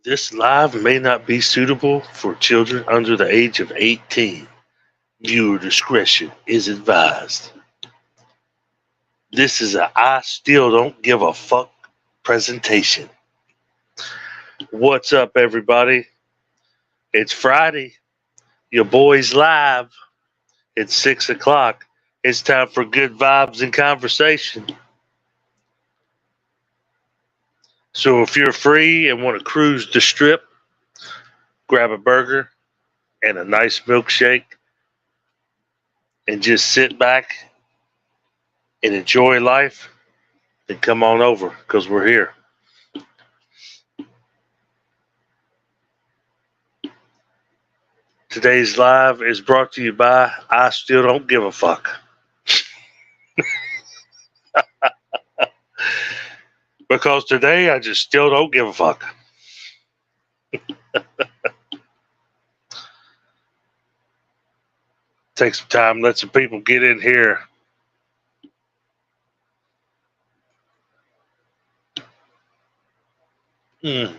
This live may not be suitable for children under the age of 18. Viewer discretion is advised. This is a I still don't give a fuck presentation. What's up, everybody? It's Friday. Your boy's live. It's 6 o'clock. It's time for good vibes and conversation. So if you're free and want to cruise the strip, grab a burger and a nice milkshake and just sit back and enjoy life, then come on over because we're here. Today's live is brought to you by I Still Don't Give a Fuck. Because today I just still don't give a fuck. Take some time, let some people get in here. I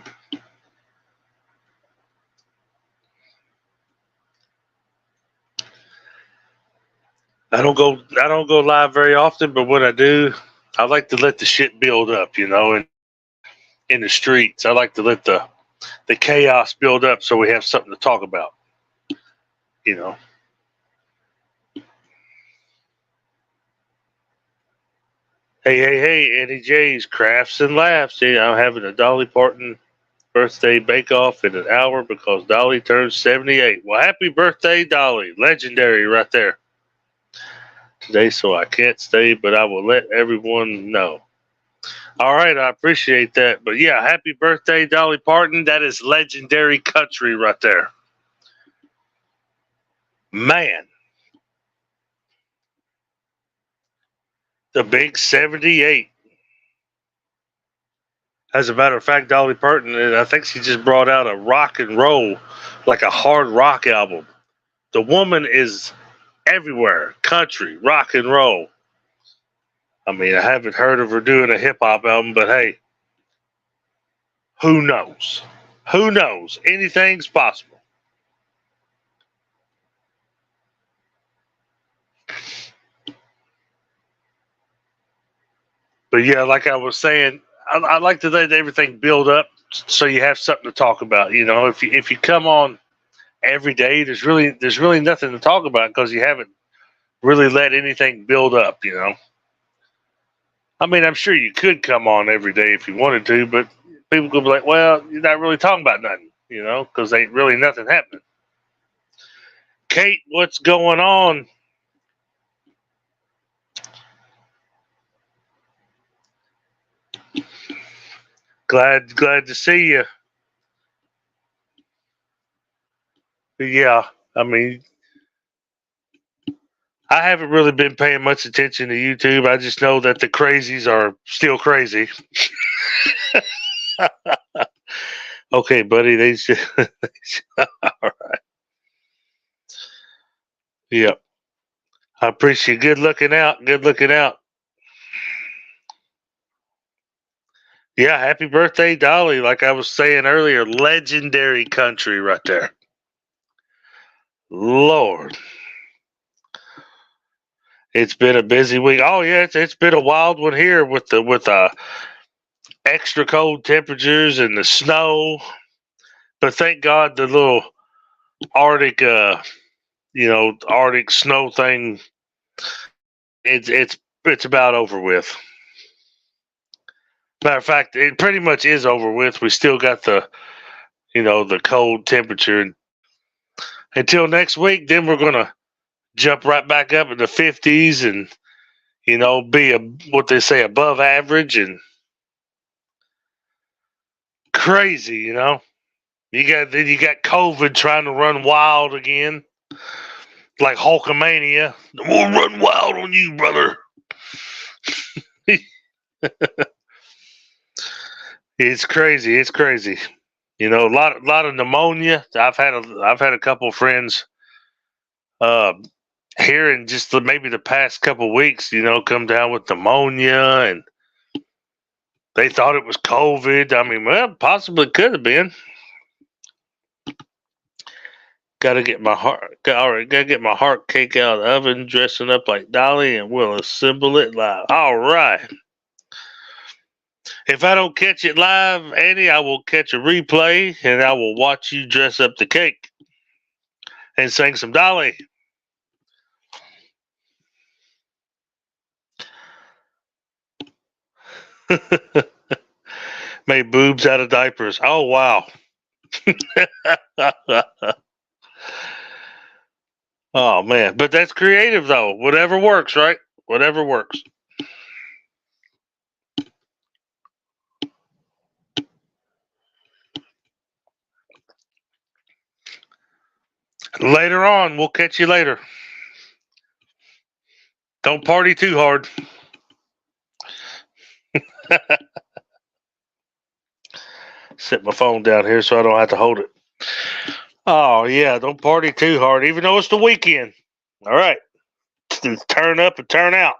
don't go live very often, but when I do, I like to let the shit build up, and in the streets. I like to let the chaos build up so we have something to talk about. Hey, Eddie J's Crafts and Laughs. Yeah, I'm having a Dolly Parton birthday bake-off in an hour because Dolly turns 78. Well, happy birthday, Dolly. Legendary right there. Today, so I can't stay, but I will let everyone know. All right, I appreciate that. But yeah, happy birthday, Dolly Parton. That is legendary country right there. Man. The big 78. As a matter of fact, Dolly Parton, I think she just brought out a rock and roll, like a hard rock album. The woman is everywhere. Country, rock and roll. I mean, I haven't heard of her doing a hip hop album, but hey, who knows? Who knows? Anything's possible. But yeah, like I was saying, I like to let everything build up so you have something to talk about. If you come on every day, there's really nothing to talk about because you haven't really let anything build up. I mean, I'm sure you could come on every day if you wanted to, but people could be like, well, you're not really talking about nothing, because ain't really nothing happening. Kate, what's going on? Glad to see you. Yeah, I mean, I haven't really been paying much attention to YouTube. I just know that the crazies are still crazy. Okay, buddy, they should. All right. Yep. I appreciate Good looking out. Good looking out. Yeah, happy birthday, Dolly. Like I was saying earlier, legendary country right there. Lord. It's been a busy week. Oh yeah, it's been a wild one here with the extra cold temperatures and the snow. But thank God the little Arctic Arctic snow thing it's about over with. Matter of fact, it pretty much is over with. We still got the cold temperature until next week. Then we're gonna jump right back up in the 50s and be what they say above average and crazy. You got COVID trying to run wild again, like Hulkamania. We'll run wild on you, brother. It's crazy. It's crazy. A lot of pneumonia. I've had a couple of friends here in just maybe the past couple of weeks, come down with pneumonia, and they thought it was COVID. I mean, well, possibly could have been. Gotta get my heart. Gotta get my heart cake out of the oven, dressing up like Dolly, and we'll assemble it live. All right. If I don't catch it live, Annie, I will catch a replay, and I will watch you dress up the cake and sing some Dolly. Made boobs out of diapers. Oh wow. Oh man, but that's creative though. Whatever works, right? Whatever works. Later on, we'll catch you later. Don't party too hard. Set my phone down here so I don't have to hold it. Oh yeah, don't party too hard, even though it's the weekend. All right, turn up and turn out.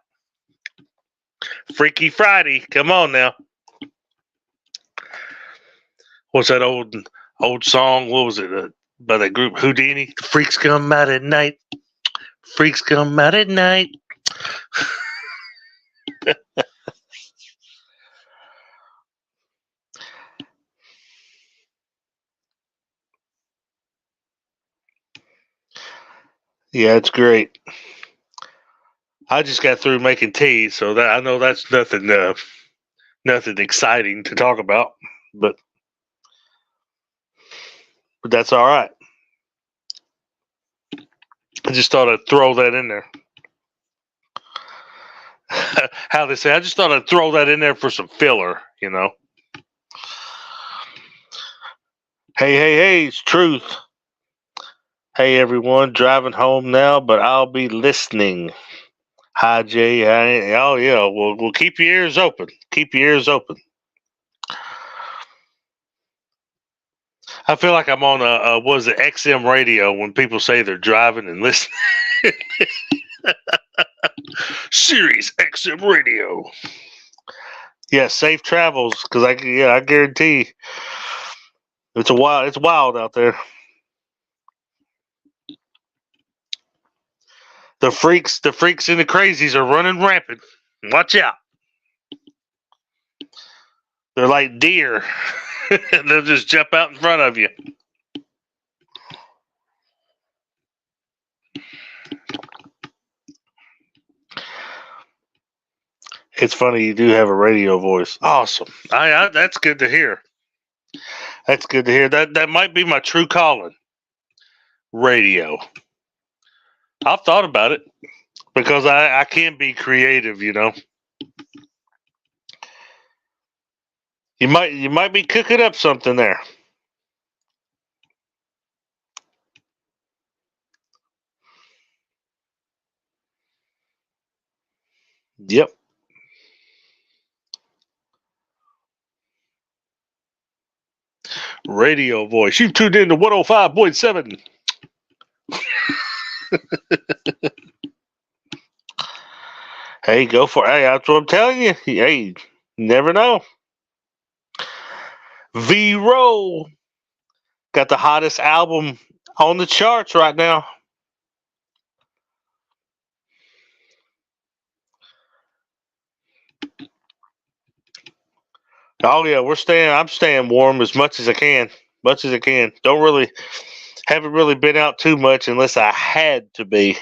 Freaky Friday, come on now. What's that old song? What was it by that group Houdini? The freaks come out at night. Freaks come out at night. Yeah, it's great. I just got through making tea, so that I know that's nothing exciting to talk about, but that's all right. I just thought I'd throw that in there. How they say, I just thought I'd throw that in there for some filler, you know. Hey, it's Truth. Hey everyone, driving home now, but I'll be listening. Hi Jay. Oh yeah, we'll keep your ears open. Keep your ears open. I feel like I'm on a what is it, XM radio when people say they're driving and listening. Sirius XM radio. Yeah, safe travels, because I guarantee it's wild out there. The freaks and the crazies are running rampant. Watch out. They're like deer. They'll just jump out in front of you. It's funny you do have a radio voice. Awesome. That's good to hear. That's good to hear. That might be my true calling. Radio. I've thought about it because I can be creative, you know. You might be cooking up something there. Yep. Radio voice. You've tuned in to 105.7. Hey, go for it. Hey, that's what I'm telling you. Hey, you never know. V-Roll got the hottest album on the charts right now. Oh yeah, I'm staying warm as much as I can. Haven't really been out too much unless I had to be.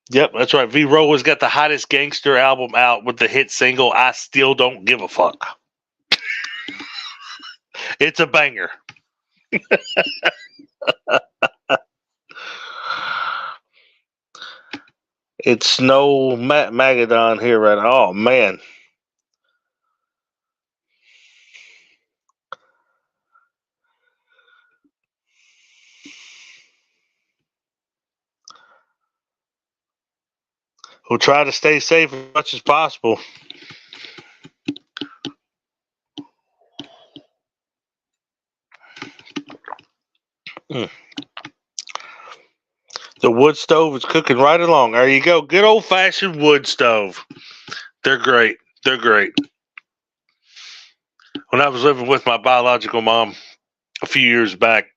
Yep, that's right. V-Roll has got the hottest gangster album out with the hit single I Still Don't Give a Fuck. It's a banger. It's Snow Magadon here right now. Oh man. We'll try to stay safe as much as possible. The wood stove is cooking right along. There you go. Good old-fashioned wood stove. They're great. They're great. When I was living with my biological mom a few years back,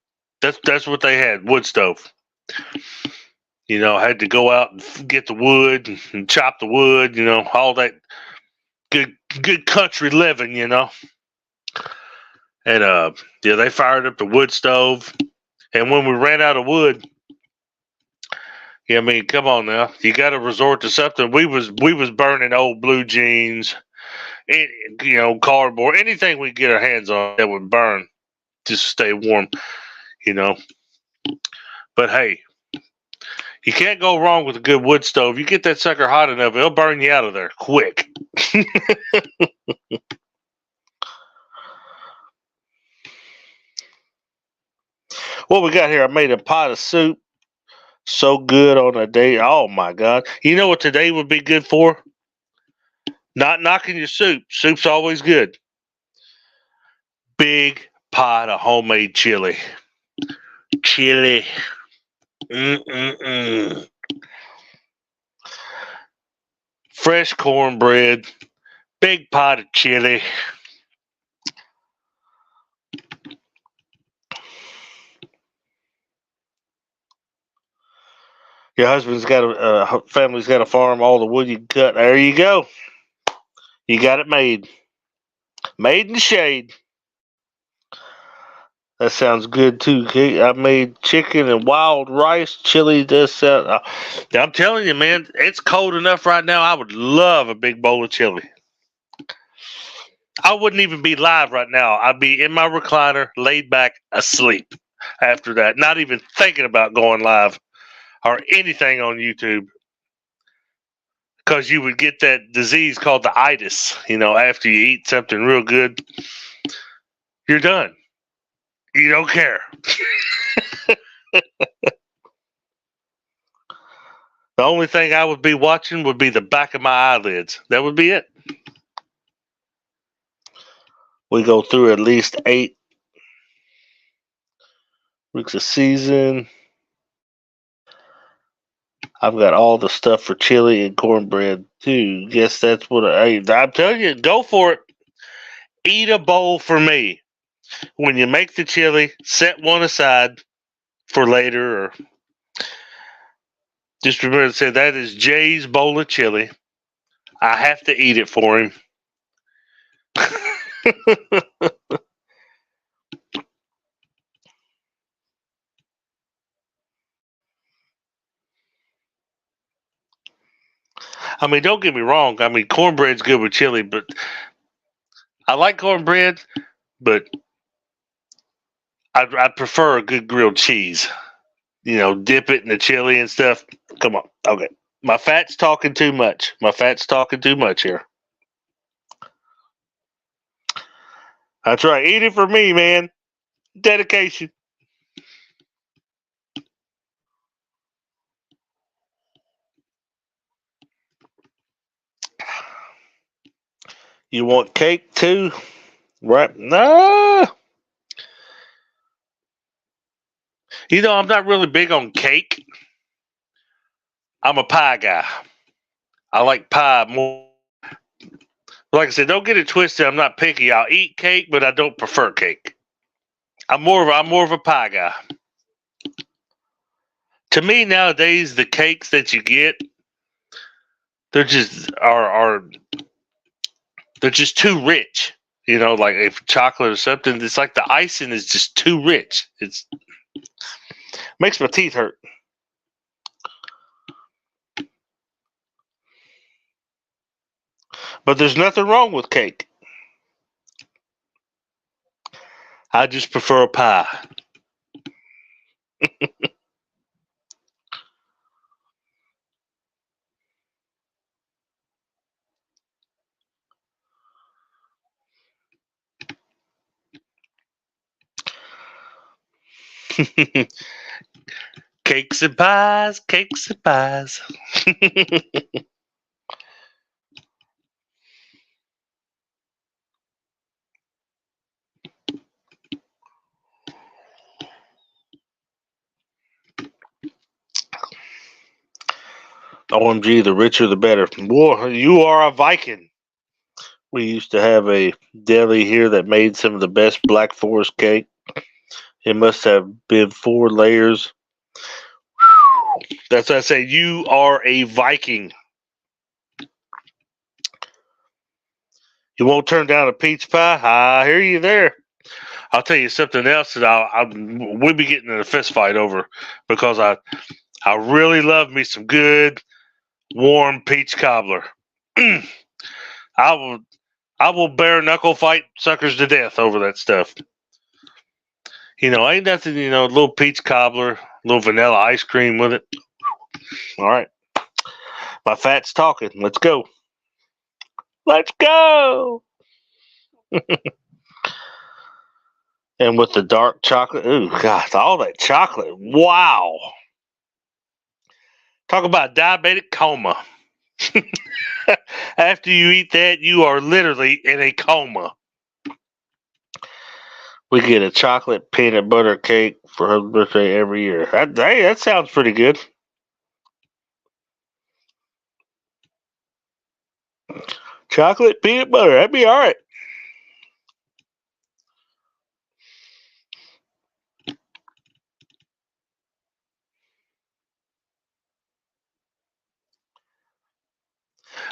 that's what they had, wood stove. I had to go out and get the wood and chop the wood, all that good country living. And yeah, they fired up the wood stove. And when we ran out of wood, yeah, I mean, come on now, you got to resort to something. We was burning old blue jeans, and cardboard, anything we get our hands on that would burn just to stay warm. You know, but hey, you can't go wrong with a good wood stove. You get that sucker hot enough, it'll burn you out of there quick. What we got here? I made a pot of soup. So good on a day. Oh my God. You know what today would be good for? Not knocking your soup. Soup's always good. Big pot of homemade chili. Chili. Mm-mm-mm. Fresh cornbread. Big pot of chili. Your husband's got family's got a farm. All the wood you can cut. There you go. You got it made. Made in the shade. That sounds good too. I made chicken and wild rice. Chili does sound. I'm telling you, man, it's cold enough right now. I would love a big bowl of chili. I wouldn't even be live right now. I'd be in my recliner, laid back, asleep after that. Not even thinking about going live or anything on YouTube. Because you would get that disease called the itis, after you eat something real good. You're done. You don't care. The only thing I would be watching would be the back of my eyelids. That would be it. We go through at least 8 weeks a season. I've got all the stuff for chili and cornbread too. Guess that's what I'm telling you. Go for it. Eat a bowl for me. When you make the chili, set one aside for later, or just remember to say that is Jay's bowl of chili. I have to eat it for him. I mean, don't get me wrong. I mean, cornbread's good with chili, but I like cornbread, but I'd prefer a good grilled cheese. Dip it in the chili and stuff. Come on. Okay. My fat's talking too much. My fat's talking too much here. That's right. Eat it for me, man. Dedication. You want cake too? Right? No. I'm not really big on cake. I'm a pie guy. I like pie more. Like I said, don't get it twisted. I'm not picky. I'll eat cake, but I don't prefer cake. I'm more of a pie guy. To me nowadays, the cakes that you get, they're just they're just too rich. Like if chocolate or something, it's like the icing is just too rich. It's makes my teeth hurt. But there's nothing wrong with cake. I just prefer a pie. Cakes and pies, cakes and pies. OMG, the richer the better. Boy, you are a Viking. We used to have a deli here that made some of the best Black Forest cake. It must have been 4 layers. That's what I say. You are a Viking. You won't turn down a peach pie? I hear you there. I'll tell you something else that we'll be getting in a fist fight over, because I really love me some good warm peach cobbler. I will bare knuckle fight suckers to death over that stuff. Ain't nothing, a little peach cobbler, a little vanilla ice cream with it. All right. My fat's talking. Let's go. Let's go. And with the dark chocolate. Ooh, God, all that chocolate. Wow. Talk about diabetic coma. After you eat that, you are literally in a coma. We get a chocolate peanut butter cake for her birthday every year. Hey, that sounds pretty good. Chocolate peanut butter. That'd be all right.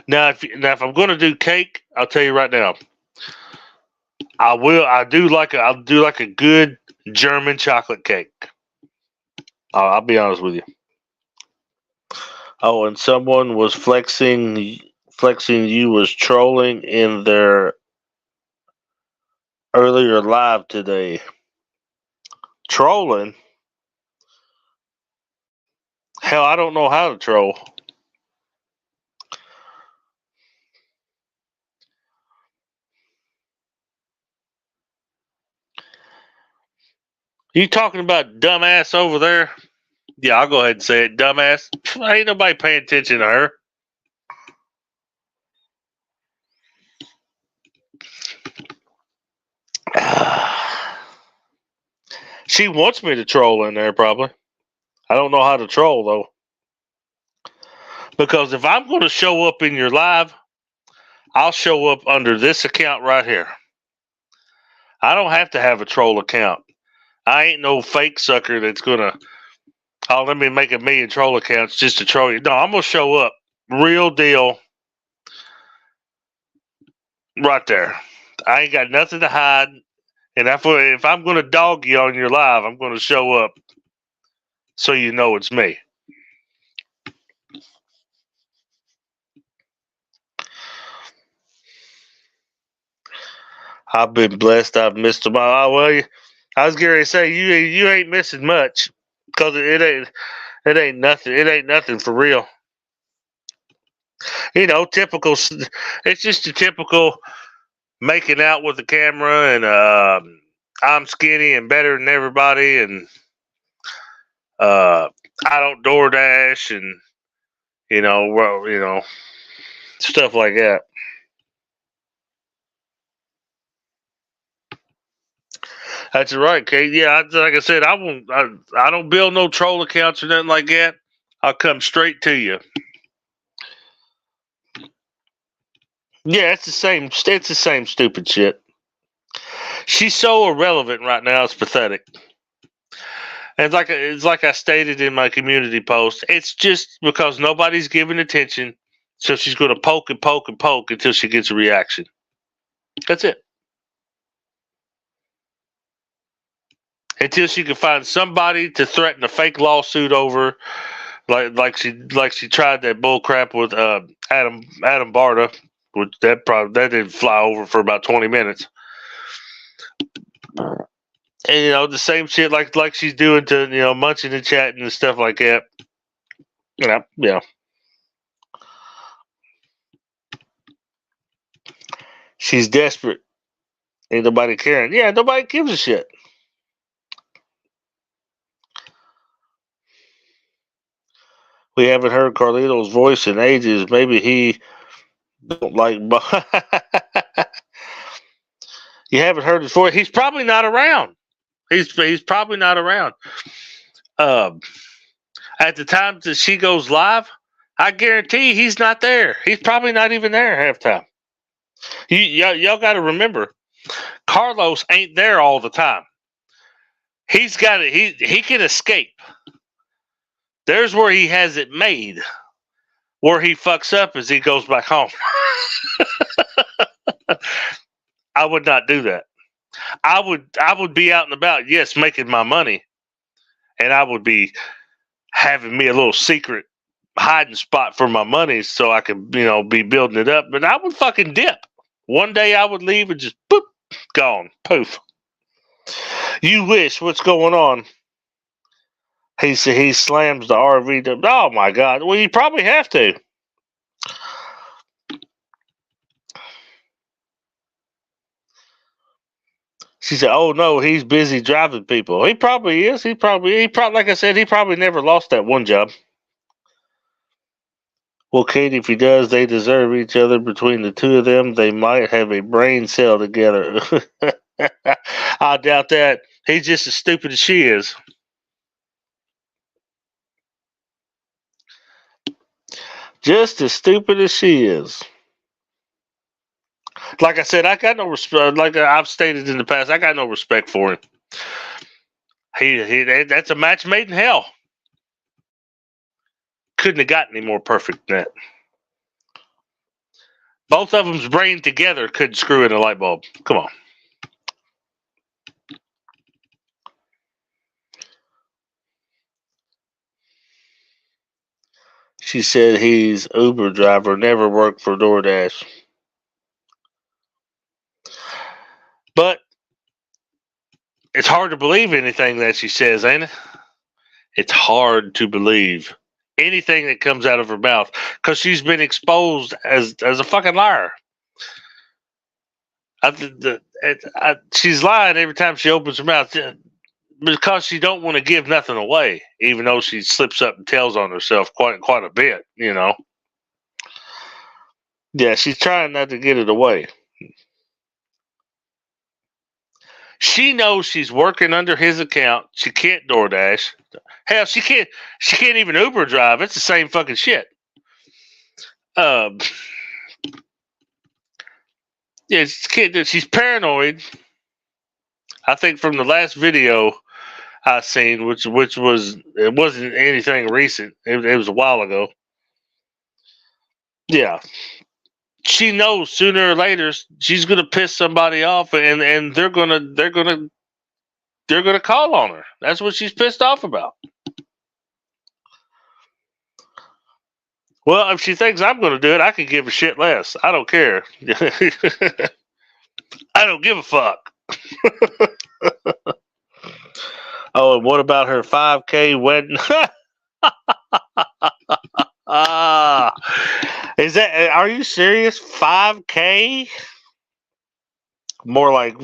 Now, if I'm going to do cake, I'll tell you right now, I'll do like a good German chocolate cake. I'll be honest with you. Oh, and someone was flexing you was trolling in their earlier live today. Trolling? Hell, I don't know how to troll. You talking about dumbass over there? Yeah, I'll go ahead and say it. Dumbass. Ain't nobody paying attention to her. She wants me to troll in there, probably. I don't know how to troll, though. Because if I'm going to show up in your live, I'll show up under this account right here. I don't have to have a troll account. I ain't no fake sucker that's going to, let me make 1 million troll accounts just to troll you. No, I'm going to show up. Real deal. Right there. I ain't got nothing to hide. And if I'm going to dog you on your live, I'm going to show up so you know it's me. I've been blessed. I've missed them all. Well, I was going to say you ain't missing much, because it ain't nothing. It ain't nothing for real. Typical. It's just a typical making out with the camera, and I'm skinny and better than everybody, and I don't DoorDash, and stuff like that. That's right, Kate. Yeah, like I said, I don't build no troll accounts or nothing like that. I'll come straight to you. Yeah, it's the same. It's the same stupid shit. She's so irrelevant right now. It's pathetic. And it's like I stated in my community post. It's just because nobody's giving attention, so she's going to poke and poke and poke until she gets a reaction. That's it. Until she can find somebody to threaten a fake lawsuit over, like she tried that bull crap with Adam Barta, which that didn't fly over for about 20 minutes. And the same shit like she's doing to munching and chatting and stuff like that. Yeah. She's desperate. Ain't nobody caring. Yeah, nobody gives a shit. We haven't heard Carlito's voice in ages. Maybe he don't like. You haven't heard his voice. He's probably not around. He's probably not around. At the time that she goes live, I guarantee he's not there. He's probably not even there half time. Y'all got to remember, Carlos ain't there all the time. He's got it. He can escape. There's where he has it made. Where he fucks up is he goes back home. I would not do that. I would be out and about, yes, making my money, and I would be having me a little secret hiding spot for my money so I could, be building it up. But I would fucking dip. One day I would leave and just boop, gone, poof. You wish. What's going on? He slams the RV. Oh my God! Well, you probably have to. She said, "Oh no, he's busy driving people. He probably is. He probably, like I said, he probably never lost that one job." Well, Kate, if he does, they deserve each other. Between the two of them, they might have a brain cell together. I doubt that. He's just as stupid as she is. Just as stupid as she is. Like I said, I got no respect. Like I've stated in the past, I got no respect for him. That's a match made in hell. Couldn't have gotten any more perfect than that. Both of them's brain together couldn't screw in a light bulb. Come on. She said he's Uber driver, never worked for DoorDash. But it's hard to believe anything that she says, ain't it? It's hard to believe anything that comes out of her mouth because she's been exposed as a fucking liar. She's lying every time she opens her mouth because she don't want to give nothing away, even though she slips up and tells on herself quite a bit, Yeah, she's trying not to get it away. She knows she's working under his account. She can't DoorDash. Hell, she can't even Uber drive. It's the same fucking shit. Yeah, she's paranoid. I think from the last video I seen, which it wasn't anything recent. It was a while ago. Yeah, she knows sooner or later she's gonna piss somebody off, and they're gonna call on her. That's what she's pissed off about. Well, if she thinks I'm going to do it, I can give a shit less. I don't care. I don't give a fuck. Oh, and what about her 5K wedding? Is that? Are you serious? 5K? More like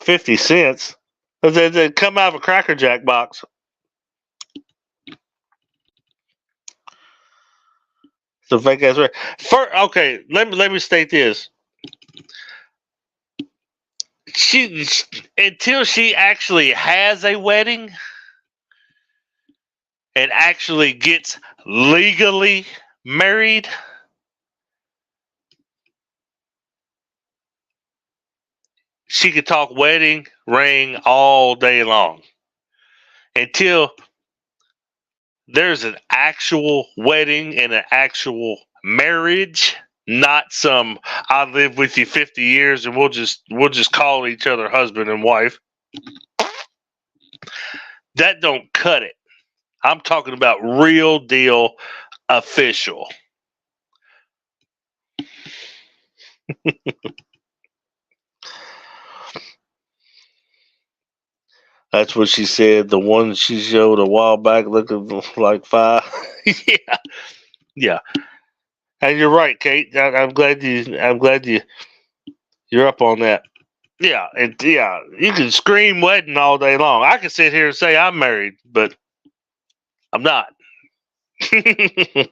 50 cents. They come out of a Cracker Jack box. So fake ass. Okay, let me state this. She until she actually has a wedding and actually gets legally married, she could talk wedding ring all day long. Until there's an actual wedding and an actual marriage, not some I live with you 50 years and we'll just call each other husband and wife. That don't cut it. I'm talking about real deal official. That's what she said. The one she showed a while back looking like 5. Yeah. And you're right, Kate. I'm glad you're up on that. Yeah, and yeah, you can scream wedding all day long. I can sit here and say I'm married, but I'm not. The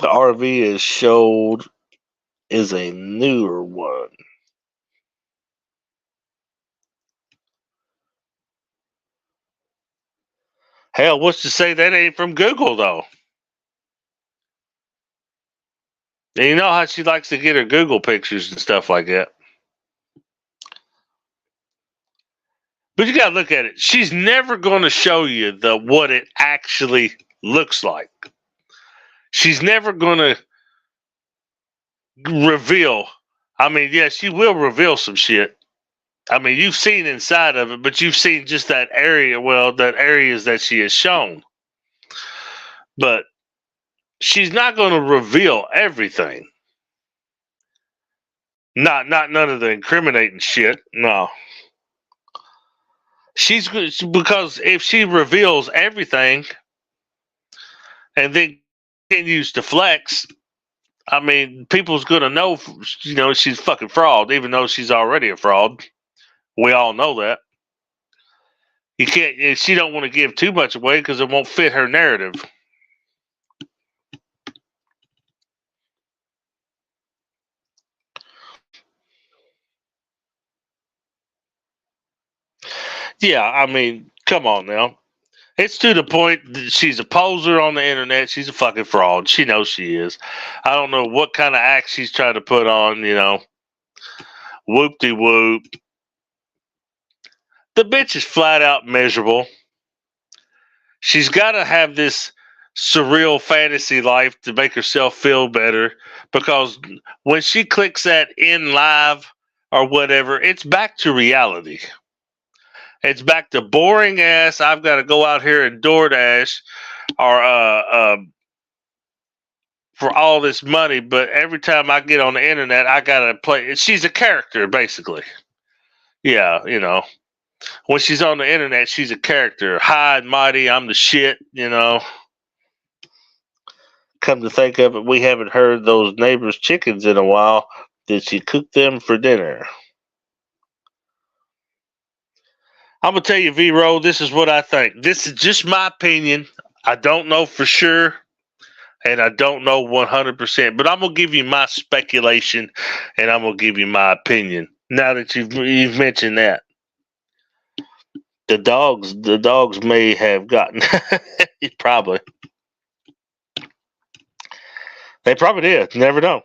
RV is showed is a newer one. Hell, what's to say that ain't from Google though? And you know how she likes to get her Google pictures and stuff like that. But you gotta look at it. She's never going to show you what it actually looks like. She's never going to reveal. I mean, yeah, she will reveal some shit. I mean, you've seen inside of it, but you've seen just that area. Well, that areas that she has shown. But she's not going to reveal everything. Not none of the incriminating shit. No. She's because if she reveals everything and then continues to flex, I mean, people's gonna know, she's fucking fraud, even though she's already a fraud. We all know that. You can't. She don't want to give too much away because it won't fit her narrative. Yeah, I mean, come on now. It's to the point that she's a poser on the internet. She's a fucking fraud. She knows she is. I don't know what kind of act she's trying to put on, Whoop-de-whoop. The bitch is flat out miserable. She's got to have this surreal fantasy life to make herself feel better, because when she clicks that in live or whatever, it's back to reality. It's back to boring ass. I've got to go out here and DoorDash or for all this money, but every time I get on the internet, I gotta play. She's a character, basically. Yeah, when she's on the internet, she's a character. High and mighty, I'm the shit. Come to think of it, we haven't heard those neighbors' chickens in a while. Did she cook them for dinner? I'm gonna tell you, V-Roll, this is what I think. This is just my opinion. I don't know for sure, and I don't know 100%, but I'm gonna give you my speculation, and I'm gonna give you my opinion. Now that you've mentioned that, the dogs may have gotten probably. They probably did. Never know.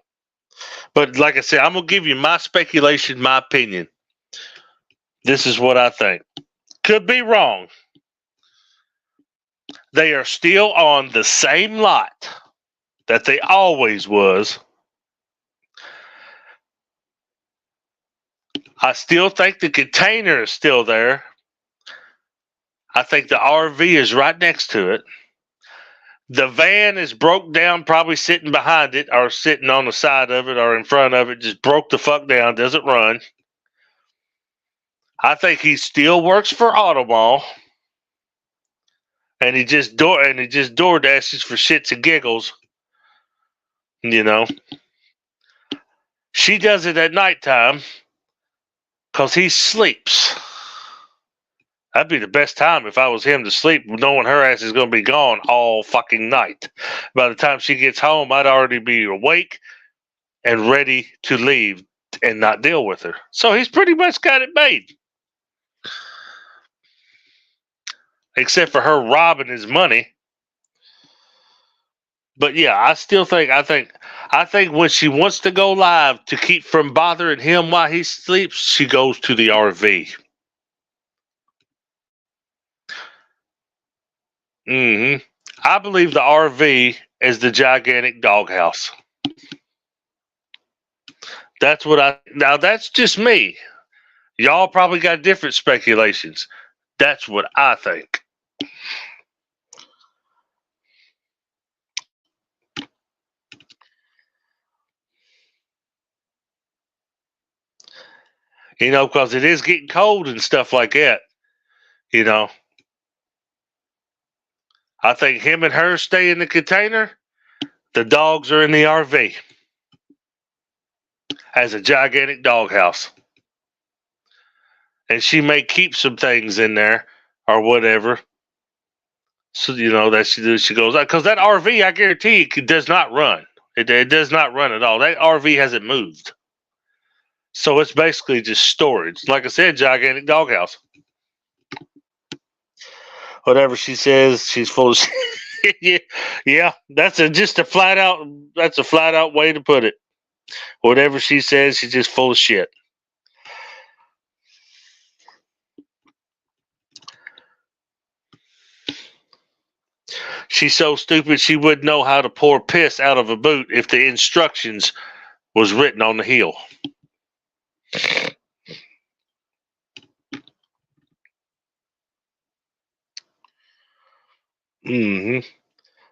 But like I said, I'm gonna give you my speculation, my opinion. This is what I think. Could be wrong. They are still on the same lot that they always was. I still think the container is still there. I think the RV is right next to it. The van is broke down, probably sitting behind it or sitting on the side of it or in front of it, just broke the fuck down, doesn't run. I think he still works for Automall. And he just door dashes for shits and giggles. She does it at nighttime because he sleeps. That'd be the best time if I was him to sleep, knowing her ass is going to be gone all fucking night. By the time she gets home, I'd already be awake and ready to leave and not deal with her. So he's pretty much got it made. Except for her robbing his money. But yeah, I think when she wants to go live to keep from bothering him while he sleeps, she goes to the RV. I believe the RV is the gigantic doghouse. Now that's just me. Y'all probably got different speculations. That's what I think. Because it is getting cold and stuff like that. I think him and her stay in the container. The dogs are in the RV. As a gigantic doghouse. And she may keep some things in there or whatever. So, that she goes, because that RV, I guarantee you, does not run. It does not run at all. That RV hasn't moved. So it's basically just storage. Like I said, gigantic doghouse. Whatever she says, she's full of shit. Yeah, yeah, just a flat out. That's a flat out way to put it. Whatever she says, she's just full of shit. She's so stupid she wouldn't know how to pour piss out of a boot if the instructions was written on the heel. Hmm.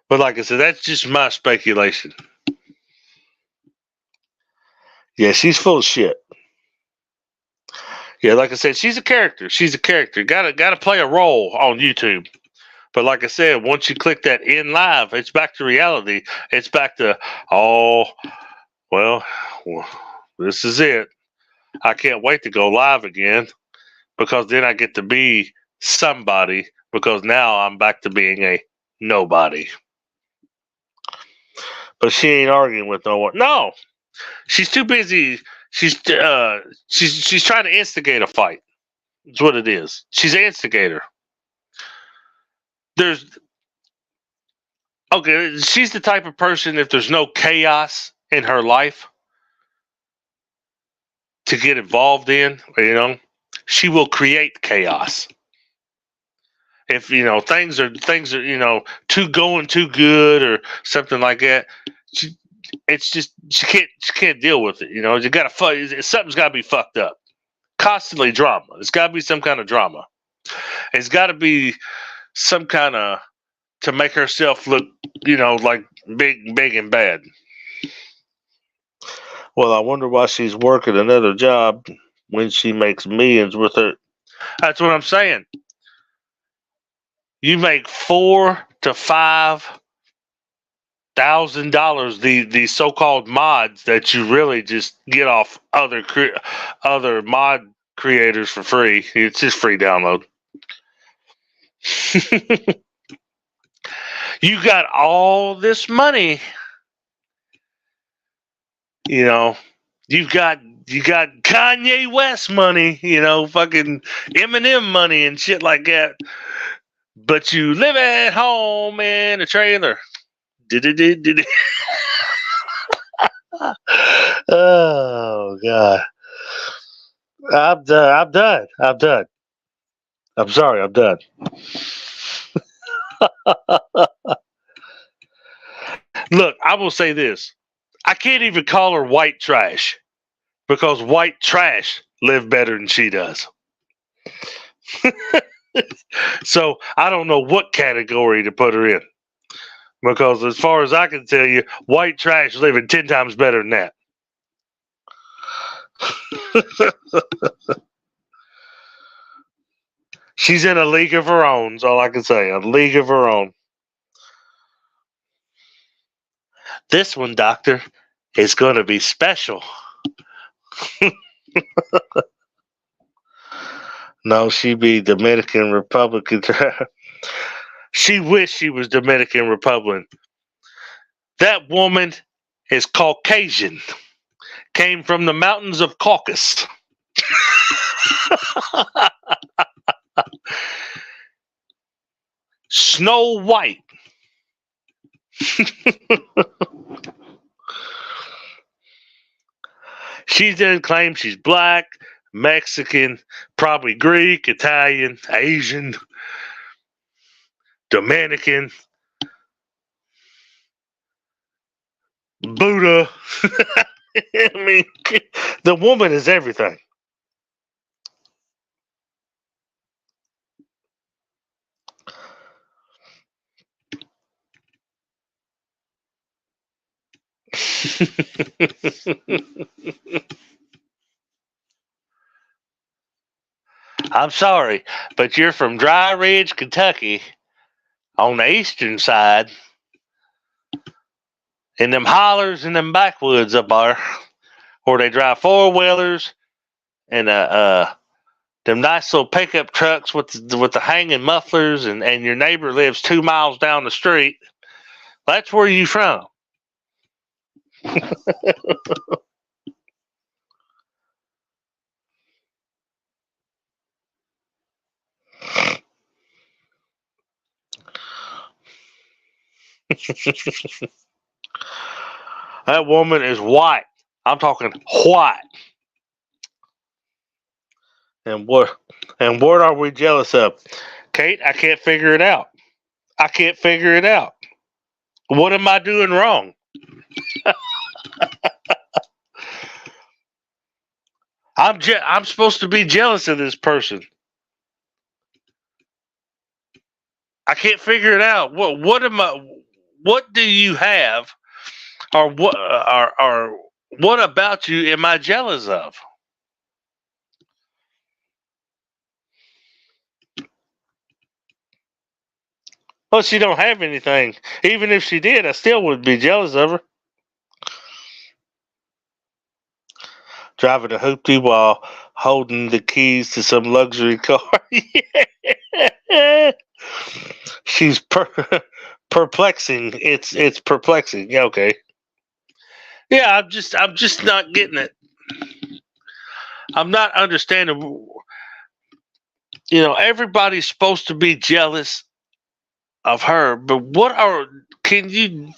But like I said, that's just my speculation. Yeah, she's full of shit. Yeah, like I said, she's a character. She's a character. Gotta play a role on YouTube. But like I said, once you click that in live, it's back to reality. It's back to, oh, well, this is it. I can't wait to go live again because then I get to be somebody because now I'm back to being a nobody. But she ain't arguing with no one. No, she's too busy. She's trying to instigate a fight. That's what it is. She's an instigator. Okay, she's the type of person, if there's no chaos in her life to get involved in, she will create chaos. If things are too going too good or something like that, it's just she can't deal with it. You got to something's got to be fucked up. Constantly drama. It's got to be some kind of drama. It's got to be some kind of to make herself look, like big and bad. Well, I wonder why she's working another job when she makes millions with her. That's what I'm saying. You make $4,000 to $5,000. The so-called mods that you really just get off other mod creators for free. It's just free download. You got all this money. You got Kanye West money, fucking Eminem money and shit like that. But you live at home in a trailer. Oh God. I'm done. I'm sorry, I'm done. Look, I will say this. I can't even call her white trash because white trash live better than she does. So I don't know what category to put her in. Because as far as I can tell you, white trash living 10 times better than that. She's in a league of her own, is all I can say. A league of her own. This one, doctor, is going to be special. No, she be Dominican Republican. She wished she was Dominican Republican. That woman is Caucasian. Came from the mountains of Caucasus. Snow White. She then claims she's black, Mexican, probably Greek, Italian, Asian, Dominican, Buddha. I mean, the woman is everything. I'm sorry, but you're from Dry Ridge, Kentucky, on the eastern side, in them hollers and them backwoods up there, where they drive 4-wheelers and them nice little pickup trucks with the hanging mufflers, and your neighbor lives 2 miles down the street. That's where you from. That woman is white. I'm talking white. And what are we jealous of? Kate, I can't figure it out. I can't figure it out. What am I doing wrong? I'm supposed to be jealous of this person. I can't figure it out. What do you have, or what about you am I jealous of? Well, she don't have anything. Even if she did, I still would be jealous of her. Driving a hoopty while holding the keys to some luxury car. Yeah. She's perplexing. It's perplexing. Yeah, okay. Yeah, I'm just not getting it. I'm not understanding. Everybody's supposed to be jealous of her, but can you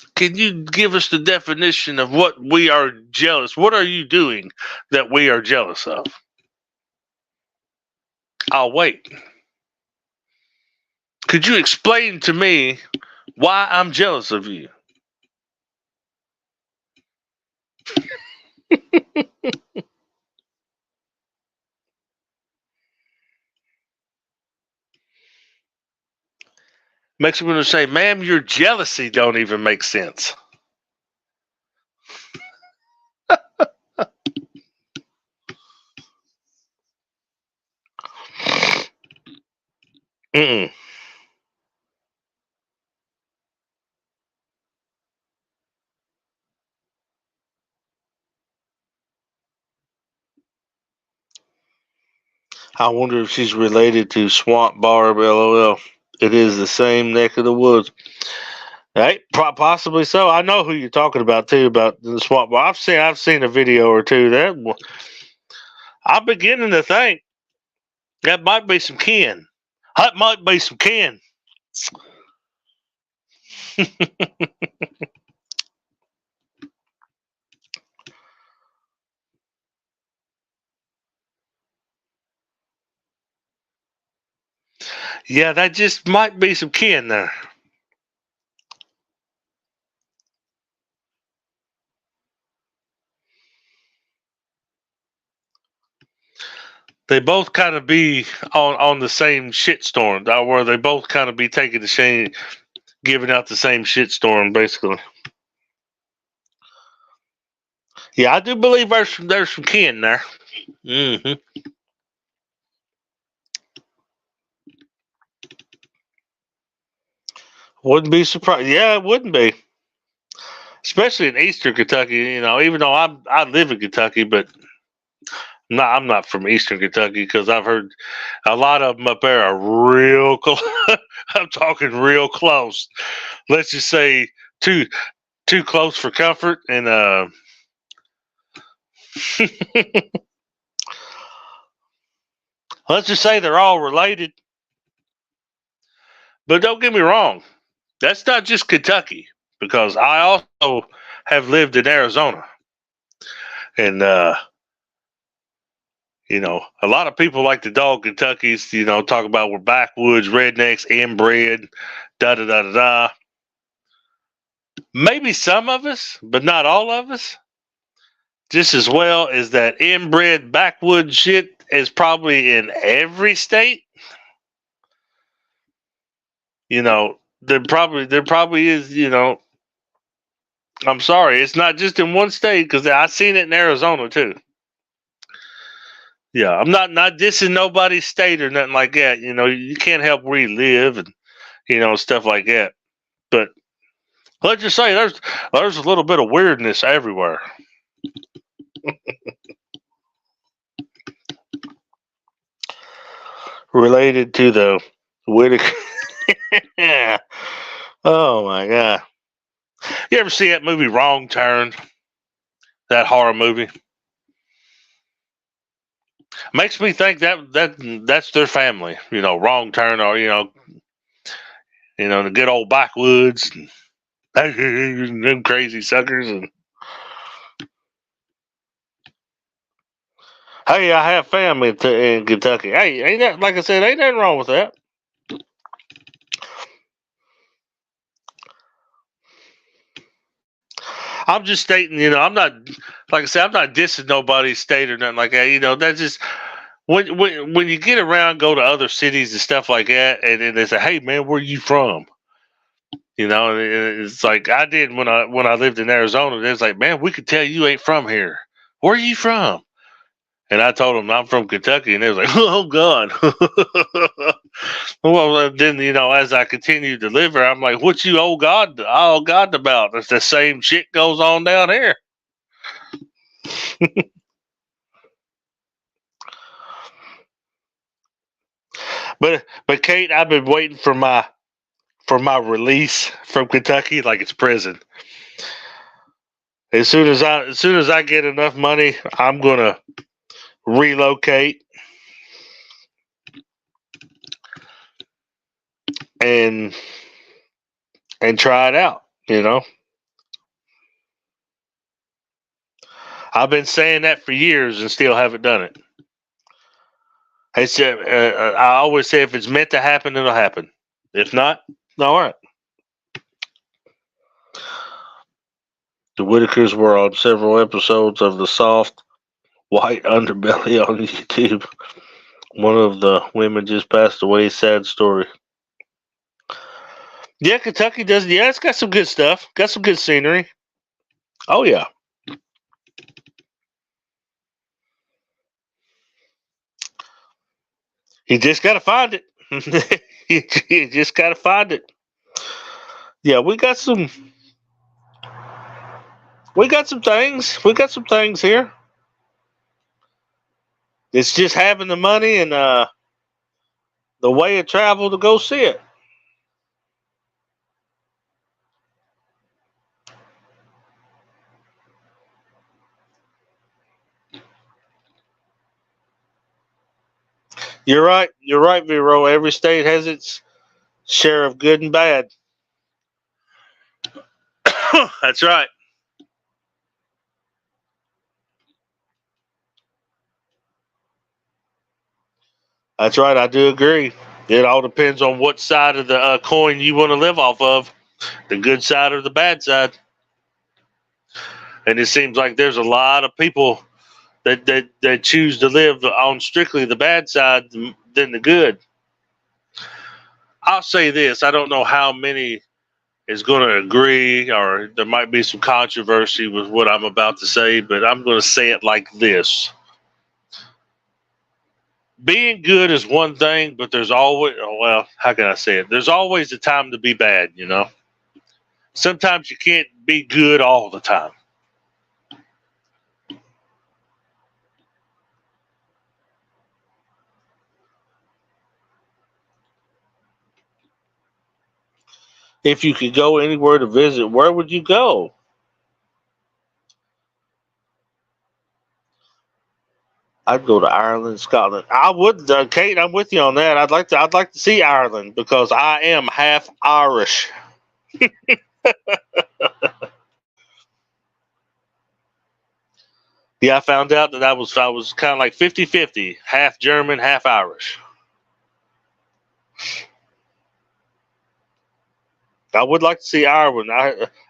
give us the definition of what we are jealous? What are you doing that we are jealous of? I'll wait. Could you explain to me why I'm jealous of you? Makes me want to say, ma'am, your jealousy don't even make sense. Mm-mm. I wonder if she's related to Swamp Barb, LOL. It is the same neck of the woods. Right? Possibly so. I know who you're talking about too, about the Swamp Barb. I've seen a video or two. I'm beginning to think that might be some kin. That might be some kin. Yeah, that just might be some kin there. They both kind of be on the same shitstorm, where they both kind of be taking the same, giving out the same shitstorm, basically. Yeah, I do believe there's some kin there. Mm-hmm. Wouldn't be surprised. Yeah, it wouldn't be, especially in Eastern Kentucky. Even though I live in Kentucky, but no, I'm not from Eastern Kentucky because I've heard a lot of them up there are real close. I'm talking real close. Let's just say too close for comfort, and let's just say they're all related. But don't get me wrong, that's not just Kentucky, because I also have lived in Arizona, and a lot of people like to dog Kentucky's, talk about we're backwoods, rednecks, inbred, da da da da da. Maybe some of us, but not all of us. Just as well as that inbred backwoods shit is probably in every state. There probably is. I'm sorry, it's not just in one state because I seen it in Arizona too. Yeah, I'm not dissing nobody's state or nothing like that. You can't help where you live and stuff like that. But let's just say there's a little bit of weirdness everywhere. Related to the Whitaker. Oh my god! You ever see that movie Wrong Turn? That horror movie makes me think that's their family. Wrong Turn, or the good old backwoods. Them crazy suckers. And hey, I have family in Kentucky. Hey, ain't that, like I said, ain't nothing wrong with that. I'm just stating, I'm not, like I said, I'm not dissing nobody's state or nothing like that. That's just when you get around, go to other cities and stuff like that, and then they say, "Hey, man, where you from?" It's like I did when I lived in Arizona. It's like, "Man, we could tell you ain't from here. Where are you from?" And I told them I'm from Kentucky, and they was like, "Oh God." Well, then as I continued to live here, I'm like, "What you all God about?" It's the same shit goes on down here. But Kate, I've been waiting for my release from Kentucky like it's prison. As soon as I get enough money, I'm gonna relocate and try it out. I've been saying that for years and still haven't done it. I always say if it's meant to happen, it'll happen. If not, all right. The Whitakers were on several episodes of The Soft White Underbelly on YouTube. One of the women just passed away. Sad story. Yeah, Kentucky does. Yeah, it's got some good stuff. Got some good scenery. Oh, yeah. You just got to find it. You just got to find it. Yeah, we got some things. We got some things here. It's just having the money and the way of travel to go see it. You're right. You're right, Vero. Every state has its share of good and bad. That's right. That's right. I do agree. It all depends on what side of the coin you want to live off of, the good side or the bad side. And it seems like there's a lot of people that choose to live on strictly the bad side than the good. I'll say this: I don't know how many is going to agree, or there might be some controversy with what I'm about to say, but I'm going to say it like this. Being good is one thing, but there's always, well, how can I say it? There's always a time to be bad, Sometimes you can't be good all the time. If you could go anywhere to visit, where would you go? I'd go to Ireland, Scotland. I would, Kate. I'm with you on that. I'd like to see Ireland because I am half Irish. Yeah, I found out that I was kind of like 50-50, half German, half Irish. I would like to see Ireland.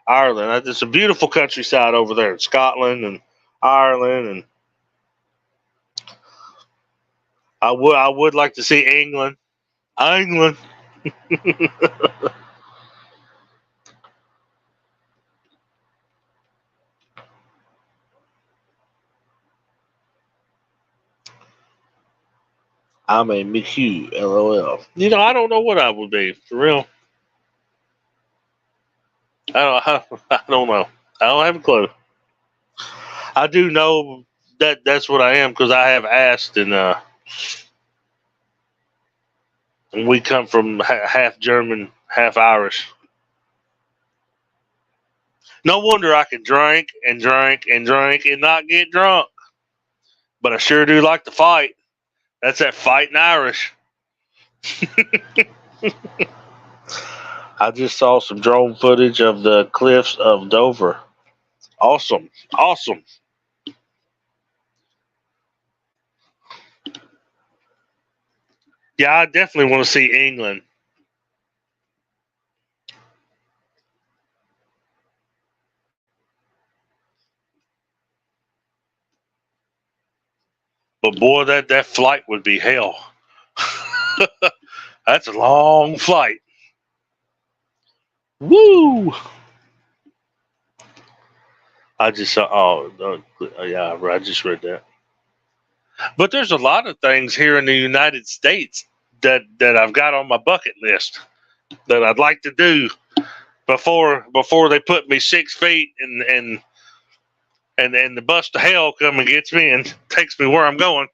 Ireland. It's a beautiful countryside over there in Scotland and Ireland, and I would like to see England. England. I'm a McHugh, LOL. I don't know what I would be for real. I don't know. I don't have a clue. I do know that's what I am because I have asked, and we come from half German, half Irish. No wonder I can drink and drink and drink and not get drunk. But I sure do like to fight. That's that fighting Irish. I just saw some drone footage of the cliffs of Dover. Awesome. Awesome. Yeah, I definitely want to see England. But boy, that flight would be hell. That's a long flight. Woo! I just saw. Yeah, I just read that. But there's a lot of things here in the United States that I've got on my bucket list that I'd like to do before they put me 6 feet and the bus to hell come and gets me and takes me where I'm going.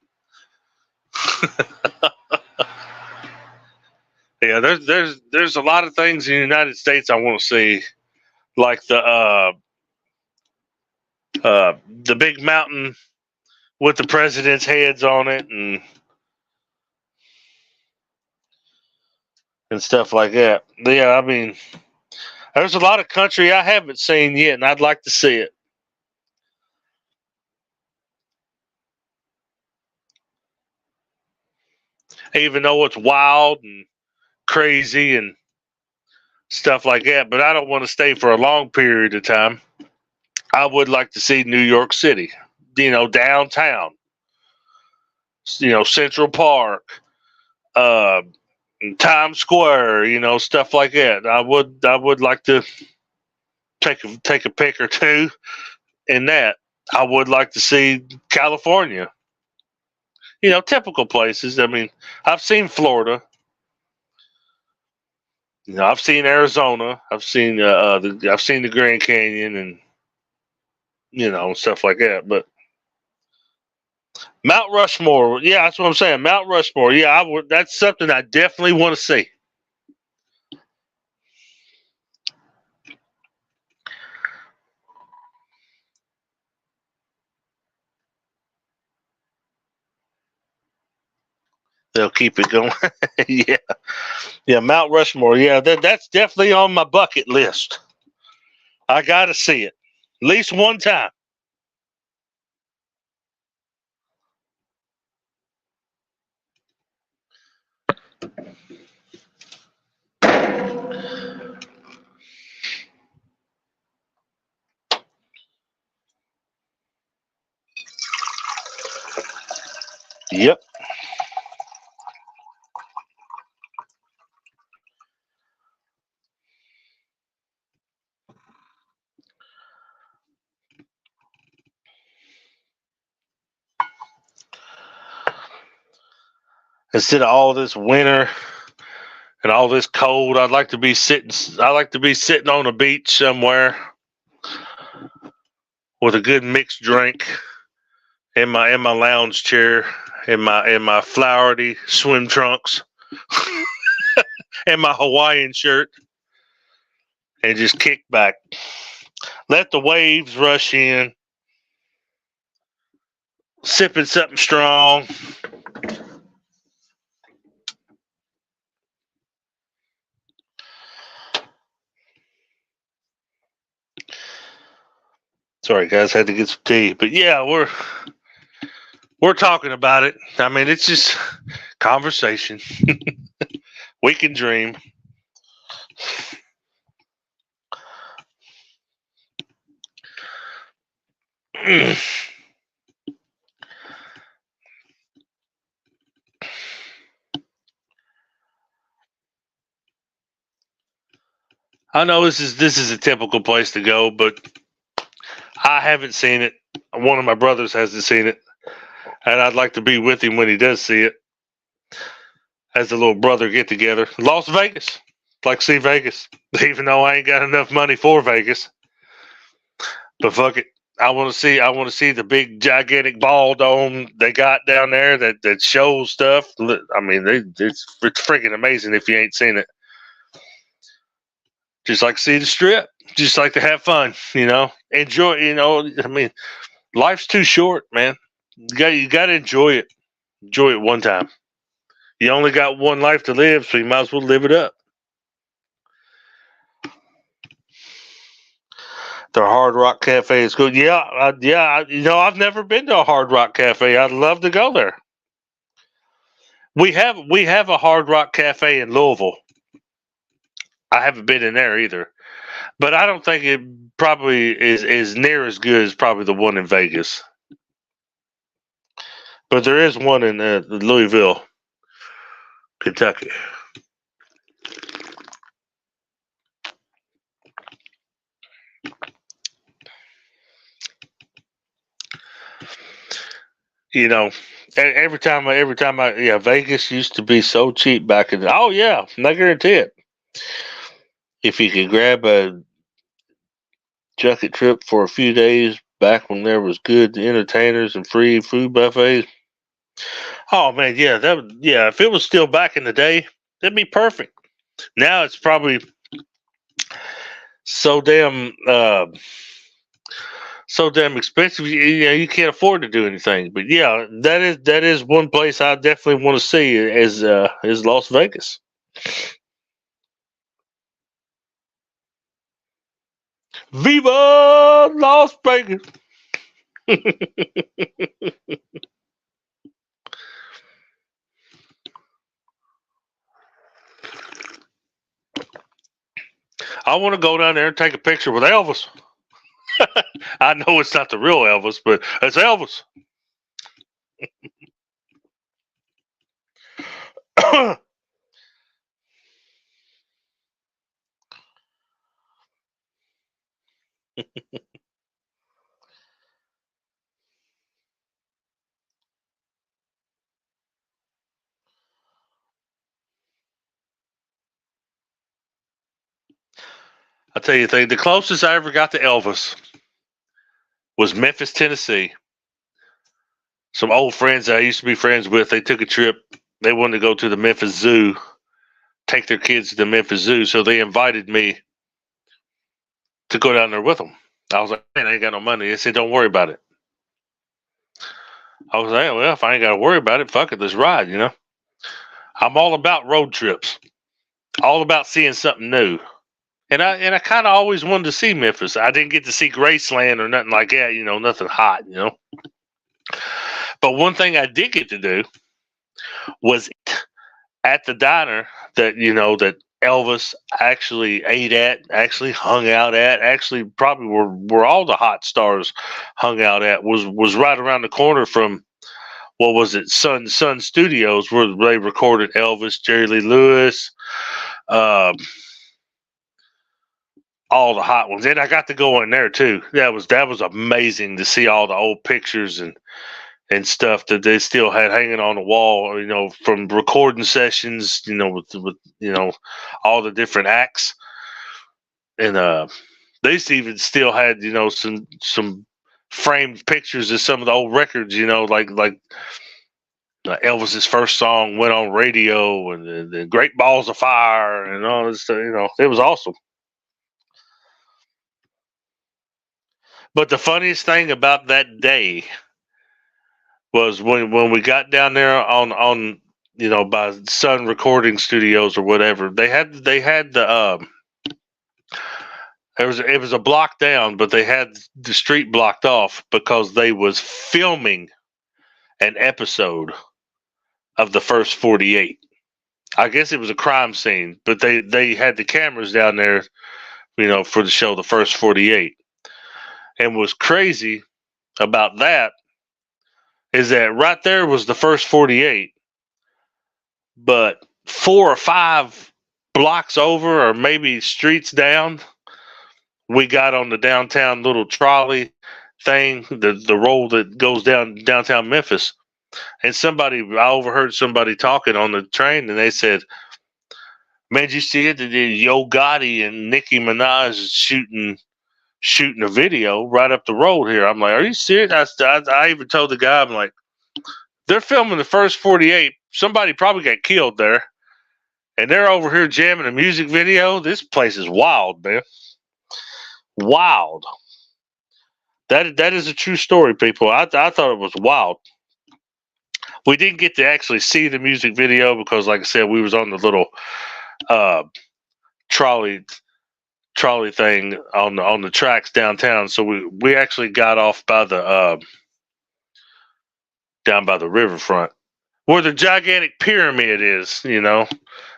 Yeah, there's a lot of things in the United States I want to see, like the big mountain with the president's heads on it and stuff like that. Yeah, I mean, there's a lot of country I haven't seen yet, and I'd like to see it. Even though it's wild and crazy and stuff like that, but I don't want to stay for a long period of time. I would like to see New York City, downtown, Central Park, uh, Times Square, stuff like that. I would like to take a pick or two in that. I would like to see California. Typical places. I mean, I've seen Florida. I've seen Arizona. I've seen I've seen the Grand Canyon and stuff like that. But Mount Rushmore, yeah, that's what I'm saying. Mount Rushmore, yeah, I would. That's something I definitely want to see. They'll keep it going. Yeah, yeah, Mount Rushmore, yeah, that's definitely on my bucket list. I got to see it at least one time. Yep. Instead of all this winter and all this cold, I'd like to be sitting. I like to be sitting on a beach somewhere with a good mixed drink in my lounge chair, in my flowery swim trunks, and my Hawaiian shirt, and just kick back. Let the waves rush in, sipping something strong. Sorry, guys, had to get some tea. But yeah, we're talking about it. I mean, it's just conversation. We can dream. I know this is a typical place to go, but I haven't seen it. One of my brothers hasn't seen it, and I'd like to be with him when he does see it. As a little brother get together, Las Vegas. Like see Vegas, even though I ain't got enough money for Vegas. But fuck it, I want to see. I want to see the big gigantic ball dome they got down there that shows stuff. I mean, it's freaking amazing if you ain't seen it. Just like to see the strip. Just like to have fun. Enjoy. I mean, life's too short, man. You got to enjoy it. Enjoy it one time. You only got one life to live, so you might as well live it up. Their Hard Rock Cafe is good. Yeah, I've never been to a Hard Rock Cafe. I'd love to go there. We have a Hard Rock Cafe in Louisville. I haven't been in there either, but I don't think it probably is near as good as probably the one in Vegas. But there is one in Louisville, Kentucky. You know, every time I Vegas used to be so cheap back in the, oh yeah, I guarantee it. If you could grab a junket trip for a few days back when there was good entertainers and free food buffets. Oh man, yeah, if it was still back in the day, that'd be perfect. Now it's probably so damn expensive. You can't afford to do anything. But yeah, that is one place I definitely want to see is Las Vegas. Viva Las Vegas! I want to go down there and take a picture with Elvis. I know it's not the real Elvis, but it's Elvis. I'll tell you the thing, the closest I ever got to Elvis was Memphis, Tennessee. Some old friends that I used to be friends with, they took a trip. They wanted to go to the Memphis Zoo, take their kids to the Memphis Zoo. So they invited me to go down there with them. I was like, man, I ain't got no money. They said, don't worry about it. I was like, well, if I ain't got to worry about it, fuck it, let's ride, I'm all about road trips, all about seeing something new. And I kind of always wanted to see Memphis. I didn't get to see Graceland or nothing like that, nothing hot, But one thing I did get to do was at the diner that that Elvis actually ate at, actually hung out at, actually probably where all the hot stars hung out at was right around the corner from what was it, Sun Studios, where they recorded Elvis, Jerry Lee Lewis, all the hot ones. And I got to go in there too. That was amazing to see all the old pictures and stuff that they still had hanging on the wall, from recording sessions, with all the different acts. And they even still had, some framed pictures of some of the old records, like Elvis's first song went on radio, and the Great Balls of Fire and all this stuff, it was awesome. But the funniest thing about that day was when we got down there on by Sun Recording Studios or whatever. They had the it was a block down, but they had the street blocked off because they was filming an episode of the first 48. I guess it was a crime scene, but they had the cameras down there, for the show the first 48. And what's crazy about that is that right there was the first 48, but 4 or 5 blocks over, or maybe streets down, we got on the downtown little trolley thing, the roll that goes down downtown Memphis. And I overheard somebody talking on the train, and they said, man, did you see it? Yo Gotti and Nicki Minaj shooting a video right up the road here. I'm like, are you serious? I even told the guy, I'm like, they're filming the first 48. Somebody probably got killed there. And they're over here jamming a music video. This place is wild, man. Wild. That is a true story, people. I thought it was wild. We didn't get to actually see the music video because, like I said, we was on the little trolley trolley thing on the tracks downtown. So we actually got off by the down by the riverfront where the gigantic pyramid is.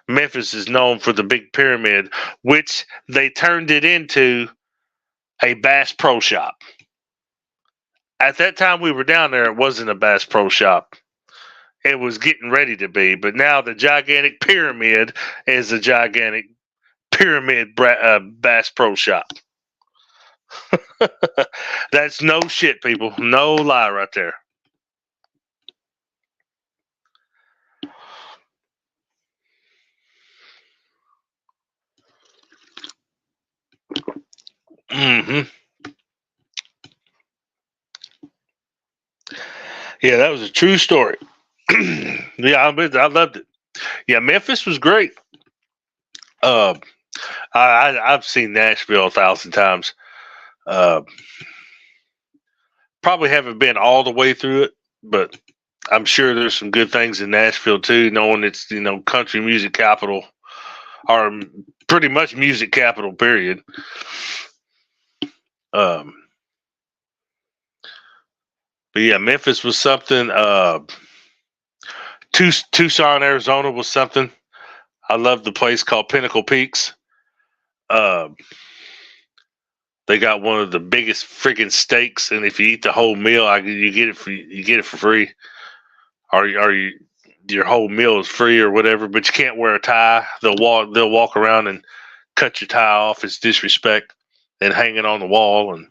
Memphis is known for the big pyramid, which they turned it into a Bass Pro Shop. At that time we were down there, it wasn't a Bass Pro Shop. It was getting ready to be, but now the gigantic pyramid is a gigantic pyramid Bass Pro Shop. That's no shit, people. No lie right there. Mm-hmm. Yeah, that was a true story. Yeah, I loved it. Yeah, Memphis was great. I've seen Nashville 1,000 times. Probably haven't been all the way through it, but I'm sure there's some good things in Nashville too, knowing it's country music capital, or pretty much music capital. Period. But yeah, Memphis was something. Tucson, Arizona was something. I love the place called Pinnacle Peaks. They got one of the biggest freaking steaks, and if you eat the whole meal, you get it for free, or your whole meal is free or whatever. But you can't wear a tie. They'll walk around and cut your tie off. It's disrespect, and hang it on the wall. And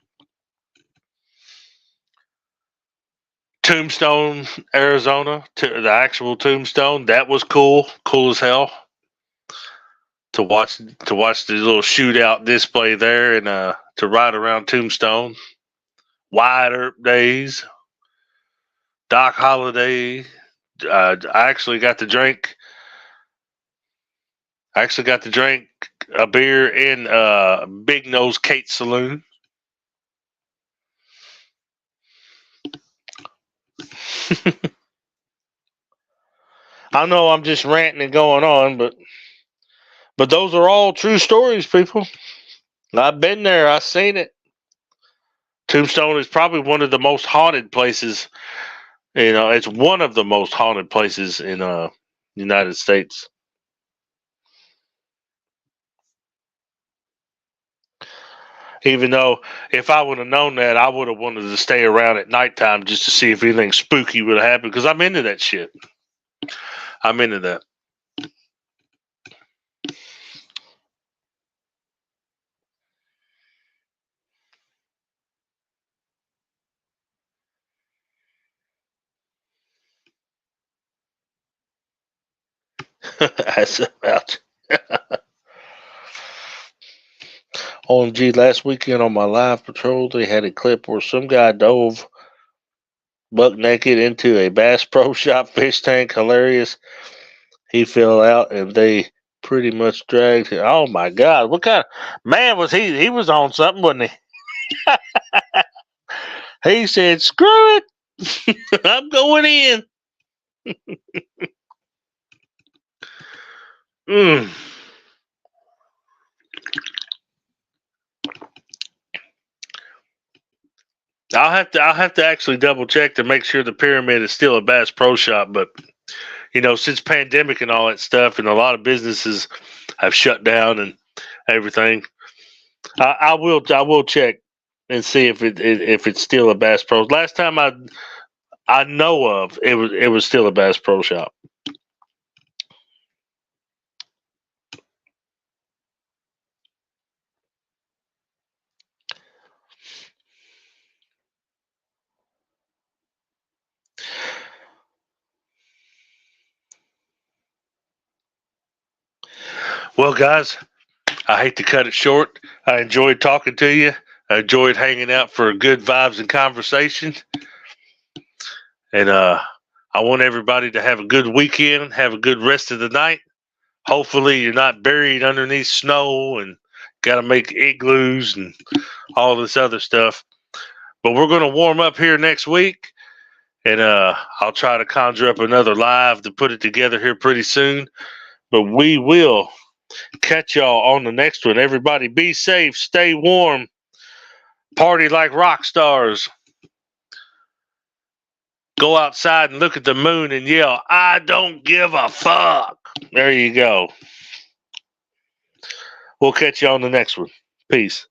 Tombstone, Arizona, the actual Tombstone, that was cool as hell. To watch the little shootout display there, and to ride around Tombstone. Wyatt Earp days, Doc Holliday. I actually got to drink a beer in Big Nose Kate's Saloon. I know I'm just ranting and going on, but those are all true stories, people. I've been there. I've seen it. Tombstone is probably one of the most haunted places. It's one of the most haunted places in the United States. Even though if I would have known that, I would have wanted to stay around at nighttime just to see if anything spooky would have happened, because I'm into that shit. I'm into that. That's about OMG, last weekend on my live patrol, they had a clip where some guy dove buck naked into a Bass Pro Shop fish tank. Hilarious. He fell out and they pretty much dragged him. Oh my God. What kind of man was he? He was on something, wasn't he? He said, screw it. I'm going in. I'll have to actually double check to make sure the pyramid is still a Bass Pro Shop, but since pandemic and all that stuff, and a lot of businesses have shut down and everything, I will check and see if it's still a Bass Pro. Last time I know of, it was still a Bass Pro Shop. Well, guys, I hate to cut it short. I enjoyed talking to you. I enjoyed hanging out for good vibes and conversation. And I want everybody to have a good weekend, have a good rest of the night. Hopefully you're not buried underneath snow and got to make igloos and all this other stuff. But we're going to warm up here next week. And I'll try to conjure up another live to put it together here pretty soon. But we will Catch y'all on the next one. Everybody be safe, stay warm, party like rock stars. Go outside and look at the moon and yell, I don't give a fuck. There you go. We'll catch you on the next one. Peace.